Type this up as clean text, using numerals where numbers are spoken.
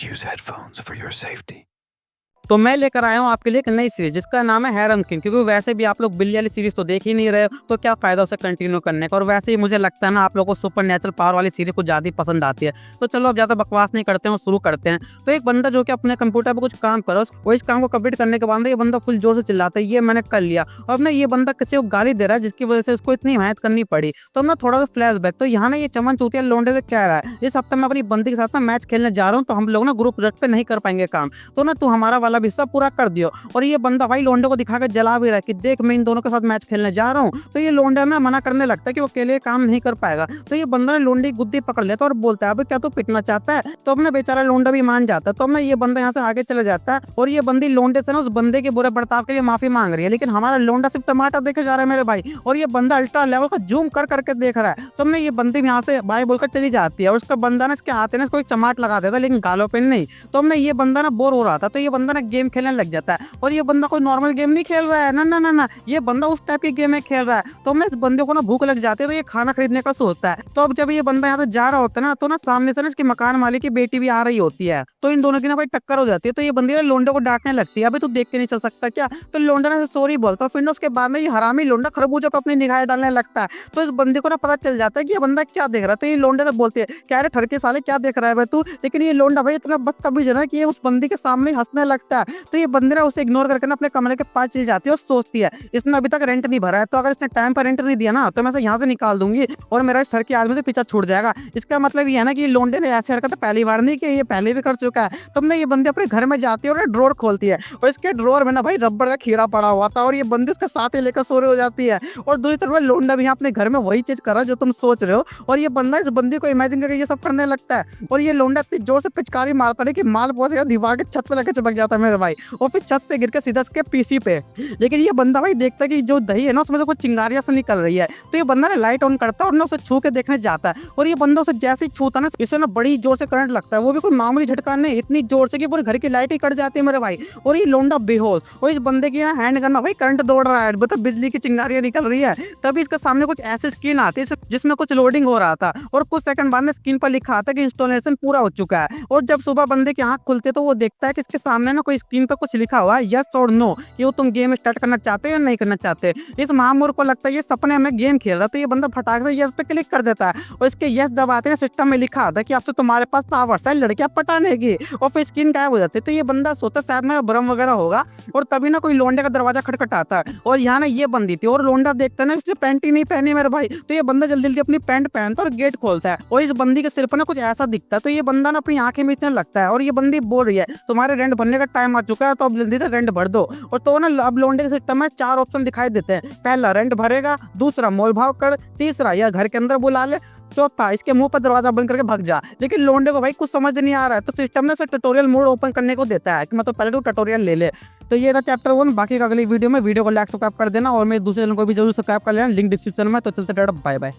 use headphones for your safety. तो मैं लेकर आया हूँ आपके लिए एक नई सीरीज जिसका नाम है हैरम किंग, क्योंकि वैसे भी आप लोग बिल्ली वाली सीरीज तो देख ही नहीं रहे हो, तो क्या फायदा उसे कंटिन्यू करने का। और वैसे ही मुझे लगता है ना आप लोगों को सुपर नेचुरल पावर वाली सीरीज कुछ ज़्यादा पसंद आती है। तो चलो अब ज़्यादा बकवास नहीं करते हैं और शुरू करते हैं। तो एक बंदा जो कि अपने कंप्यूटर पर कुछ काम करो, वो इस काम को कंप्लीट करने के बाद ये बंदा फुल जोर से चिल्लाता है, ये मैंने कर लिया। और ना ये बंदा किसी को गाली दे रहा है जिसकी वजह से उसको इतनी मेहनत करनी पड़ी। तो अब ना थोड़ा सा फ्लैश बैक, तो यहाँ ना ये चमन चूतिया लौंडे से कह रहा है, इस हफ्ते मैं अपनी बंदी के साथ ना मैच खेलने जा रहा हूँ, तो हम लोग ना ग्रुप प्रोजेक्ट पे नहीं कर पाएंगे काम, तो ना तू हमारा वाला भी हिस्सा पूरा कर दियो। और ये बंदा भाई लोंडे को दिखा के जला भी रहा है कि देख मैं इन दोनों के साथ मैच खेलने जा रहा हूँ। तो ये लोंडा ना मना करने लगता है कि वो अकेले काम नहीं कर पाएगा। तो ये बंदा लोंडे की गुद्दी पकड़ लेता है और बोलता है अब क्या तू पिटना चाहता है। तो अपना बेचारा लोंडा भी मान जाता है। तो अपना ये बंदा यहाँ से आगे चले जाता है और ये बंदी लोंडे से ना उस बंदे के बुरे बर्ताव के लिए माफी मांग रही है, लेकिन हमारा लोंडा सिर्फ टमाटर देखे जा रहा है मेरे भाई। और ये बंदा अल्ट्रा लेवल का जूम कर करके देख रहा है। तो हमने ये बंदी यहाँ से बाय बोलकर चली जाती है और उसका बंदा ना इसके हाथ ना कोई चमाट लगा देता है, लेकिन गालों पे नहीं। तो हमने ये बंदा ना बोर हो रहा था, तो ये बंदा ना गेम खेलने लग जाता है। और ये बंदा कोई नॉर्मल गेम नहीं खेल रहा है, ना ना ना ना, ये बंदा उस टाइप की गेम में खेल रहा है। तो हमने इस बंदे को ना भूख लग जाती है, तो ये खाना खरीदने का सोचता है। तो अब जब ये बंदा यहाँ से जा रहा होता है ना, तो ना सामने से ना इसके मकान मालिक की बेटी भी आ रही होती है। तो इन दोनों की ना भाई टक्कर हो जाती है। तो ये बंदी ना लोंडे को डांटने लगती है, अभी तू देख के नहीं चल सकता क्या। तो लोंडा ना सॉरी बोलता है। फिर उसके बाद में ये हरामी लोंडा खरबूजा पे अपनी निगाहें डालने लगता है। तो इस बंदे को ना पता चल जाता है कि ये बंदा क्या देख रहा है। तो ये लोंडे से बोलते हैं क्या रे ठरके साले क्या देख रहा है भाई तू। लेकिन ये लोंडा भाई इतना बदतमीज है ना कि ये उस बंदी के सामने हंसने लगता है। तो ये बंदी ना उसे इग्नोर करके ना अपने कमरे के पास चली जाती है और सोचती है इसने अभी तक रेंट नहीं भरा है, तो अगर इसने टाइम पर रेंट नहीं दिया ना तो मैं इसे यहाँ से निकाल दूंगी और मेरा इस घर के आदमी से पीछा छूट जाएगा। इसका मतलब ये है ना कि लोंडे ने ऐसे हरकत पहली बार नहीं की, ये पहले भी कर चुका है। तो हमने ये बंदी अपने घर में जाती है और ड्रॉर खोलती है और इसके ड्रॉर में ना भाई रबड़ का खीरा पड़ा हुआ था और ये बंदी उसके साथ ही लेकर सो रही हो जाती है। और दूसरी तरफ लोंडा भी अपने घर में वही चीज कर रहा है जो तुम सोच रहे हो। और ये बंदा इस बंदी को इमेजिन करके ये सब करने लगता है। और ये लोंडा इतनी जोर से पिचकारी मारता है कि माल पहुंच दीवार के छत पे लेकर चिपक जाता है मेरे भाई, और फिर छत से गिर के सीधा इसके पीसी पे। लेकिन ये बंदा भाई देखता है कि जो दही है ना उसमें से कुछ चिंगारियां से निकल रही है। तो ये बंदा ना लाइट ऑन करता है और ना उसे छू के देखने जाता है। और ये बंदा उसे जैसे ही छूता ना इसे ना बड़ी जोर से करंट लगता है, वो भी कोई मामूली झटका नहीं, इतनी जोर से कि पूरे घर की लाइट ही कट जाती है मेरे भाई। और ये लोंडा बेहोश और इस बंदे की ना हैंड करना भाई करंट दौड़ रहा है, मतलब बिजली की चिंगारियां निकल रही है। तभी इसके सामने कुछ ऐसी स्क्रीन आती है जिसमें कुछ लोडिंग हो रहा था और कुछ सेकंड बाद में स्क्रीन पर लिखा आता है कि इंस्टॉलेशन पूरा हो चुका है। और जब सुबह बंदे की आंख खुलती है तो वो देखता है कि इसके सामने ना कोई स्क्रीन पर कुछ लिखा हुआ है यस और नो, कि वो तुम गेम स्टार्ट करना चाहते हो या नहीं करना चाहते। इस महामूर्ख को लगता है ये सपने में गेम खेल रहा, तो ये बंदा फटाक से यस पे क्लिक कर देता है और इसके यस दबाते हैं सिस्टम में लिखा आता है कि अब से तुम्हारे पास पावर्स है लड़कियां पटाने की, और फिर स्क्रीन गायब हो जाती है। तो ये बंदा सोचता है शायद में भ्रम वगैरह होगा। और तभी ना कोई लोंडे का दरवाजा खटखटाता है और यहाँ ना ये बंदी थी और लोंडा देखता है ना इसने पैंट ही नहीं पहनी मेरे भाई। तो ये बंदा जल्दी जल्दी अपनी पैंट पहनता है और गेट खोलता है और इस बंदी के सिर पर ना कुछ ऐसा दिखता है। तो ये बंदा ना अपनी आंखें मीचने लगता है और ये बंदी बोल रही है तुम्हारे रेंट भरने का टाइम आ चुका है, तो अब जल्दी से रेंट भर दो। और तो ना अब लोंडे के सिस्टम में 4 ऑप्शन दिखाई देते हैं, पहला रेंट भरेगा, दूसरा मोल भाव कर, तीसरा या घर के अंदर बुला ले, चौथा इसके मुंह पर दरवाजा बंद करके भाग जा। लेकिन लोंडे को भाई कुछ समझ नहीं आ रहा है, तो सिस्टम ने ट्यूटोरियल मोड ओपन करने को देता है कि मतलब पहले तो ट्यूटोरियल ले ले। तो ये था चैप्टर 1। बाकी का अगली वीडियो में वीडियो को लाइक सब्सक्राइब कर देना और मेरे दूसरे चैनल को भी जरूर सब्सक्राइब कर लेना, लिंक डिस्क्रिप्शन में। तो चलते बाय बाय।